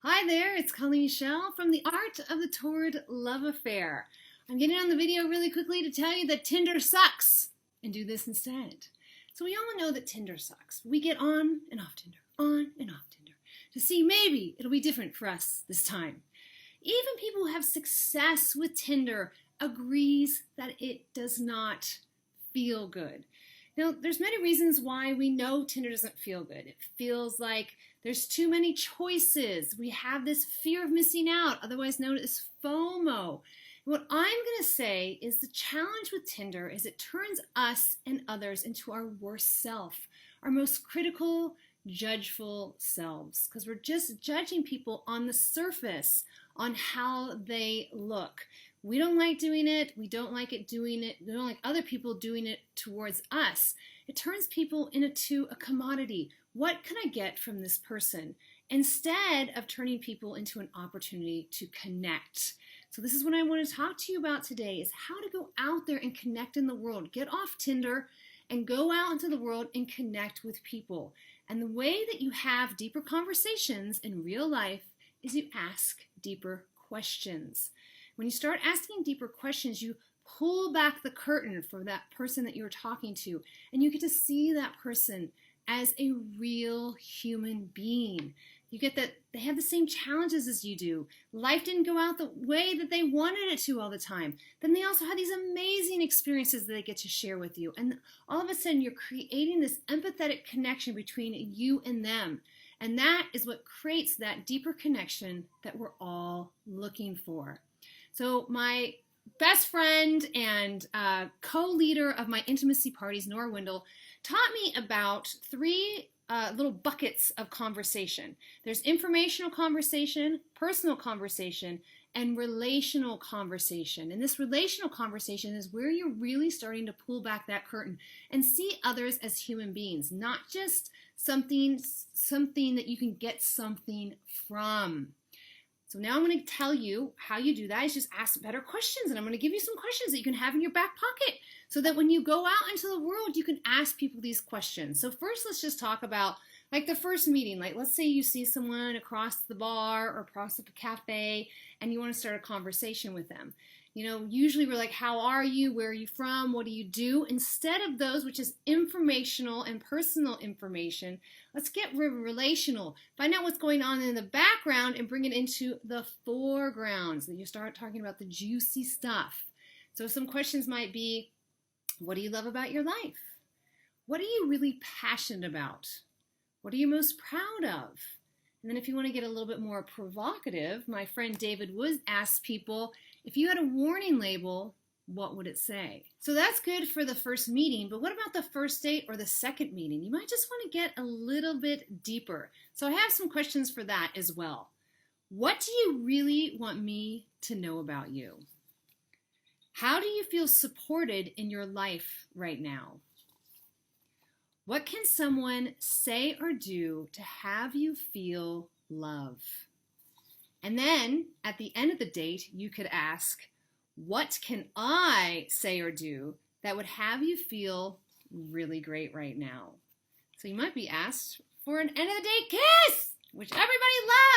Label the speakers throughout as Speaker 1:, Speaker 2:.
Speaker 1: Hi there, it's Colleen Michelle from The Art of the Torrid Love Affair. I'm getting on the video really quickly to tell you that Tinder sucks and do this instead. So we all know that Tinder sucks. We get on and off Tinder to see maybe it'll be different for us this time. Even people who have success with Tinder agrees that it does not feel good. Now, there's many reasons why we know Tinder doesn't feel good. It feels like there's too many choices. We have this fear of missing out, otherwise known as FOMO. What I'm going to say is the challenge with Tinder is it turns us and others into our worst self, our most critical, judgeful selves, because we're just judging people on the surface, on how they look. We don't like doing it. We don't like doing it. We don't like other people doing it towards us. It turns people into a commodity. What can I get from this person? Instead of turning people into an opportunity to connect. So this is what I want to talk to you about today, is how to go out there and connect in the world. Get off Tinder and go out into the world and connect with people. And the way that you have deeper conversations in real life is you ask deeper questions. When you start asking deeper questions, you pull back the curtain for that person that you're talking to, and you get to see that person as a real human being. You get that they have the same challenges as you do. Life didn't go out the way that they wanted it to all the time. Then they also have these amazing experiences that they get to share with you. And all of a sudden, you're creating this empathetic connection between you and them. And that is what creates that deeper connection that we're all looking for. So my best friend and co-leader of my intimacy parties, Nora Wendell, taught me about three little buckets of conversation. There's informational conversation, personal conversation, and relational conversation. And this relational conversation is where you're really starting to pull back that curtain and see others as human beings, not just something that you can get something from. So now I'm going to tell you how you do that is just ask better questions. And I'm going to give you some questions that you can have in your back pocket so that when you go out into the world, you can ask people these questions. So first, let's just talk about like the first meeting. Like let's say you see someone across the bar or across the cafe and you want to start a conversation with them. You know, usually we're like, how are you? Where are you from? What do you do? Instead of those, which is informational and personal information, let's get relational. Find out what's going on in the background and bring it into the foreground so that you start talking about the juicy stuff. So some questions might be, what do you love about your life? What are you really passionate about? What are you most proud of? And then if you want to get a little bit more provocative, my friend David Wood asked people, if you had a warning label, what would it say? So that's good for the first meeting, but what about the first date or the second meeting? You might just want to get a little bit deeper. So I have some questions for that as well. What do you really want me to know about you? How do you feel supported in your life right now? What can someone say or do to have you feel love? And then at the end of the date, you could ask, what can I say or do that would have you feel really great right now? So you might be asked for an end of the date kiss, which everybody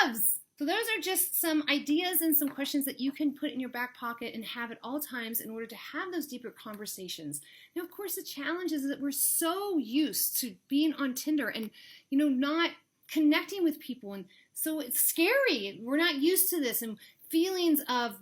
Speaker 1: loves. So those are just some ideas and some questions that you can put in your back pocket and have at all times in order to have those deeper conversations. Now, of course, the challenge is that we're so used to being on Tinder and, not connecting with people. And so it's scary. We're not used to this, and feelings of,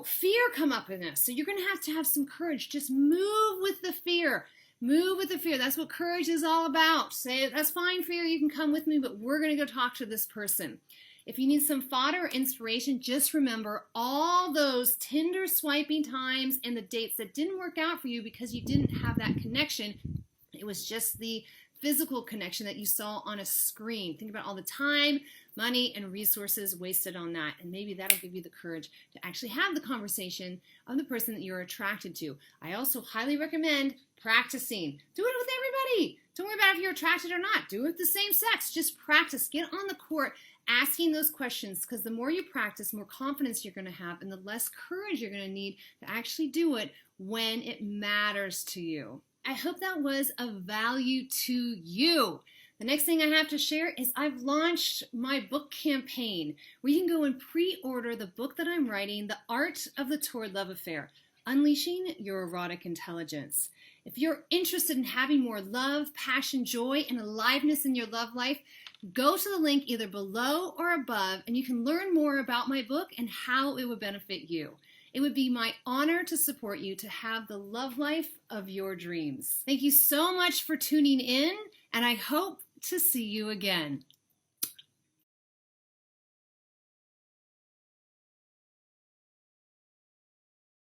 Speaker 1: fear come up in us. So you're going to have some courage. Just move with the fear. Move with the fear. That's what courage is all about. Say, that's fine, fear, you can come with me, but we're going to go talk to this person. If you need some fodder or inspiration, just remember all those Tinder swiping times and the dates that didn't work out for you because you didn't have that connection. It was just the physical connection that you saw on a screen. Think about all the time, money, and resources wasted on that. And maybe that'll give you the courage to actually have the conversation of the person that you're attracted to. I also highly recommend practicing. Do it with everybody. Don't worry about if you're attracted or not. Do it with the same sex. Just practice. Get on the court asking those questions, because the more you practice, more confidence you're going to have and the less courage you're going to need to actually do it when it matters to you. I hope that was of value to you. The next thing I have to share is I've launched my book campaign where you can go and pre-order the book that I'm writing, The Art of the Torrid Love Affair, Unleashing Your Erotic Intelligence. If you're interested in having more love, passion, joy, and aliveness in your love life, go to the link either below or above and you can learn more about my book and how it would benefit you. It would be my honor to support you to have the love life of your dreams. Thank you so much for tuning in, and I hope to see you again.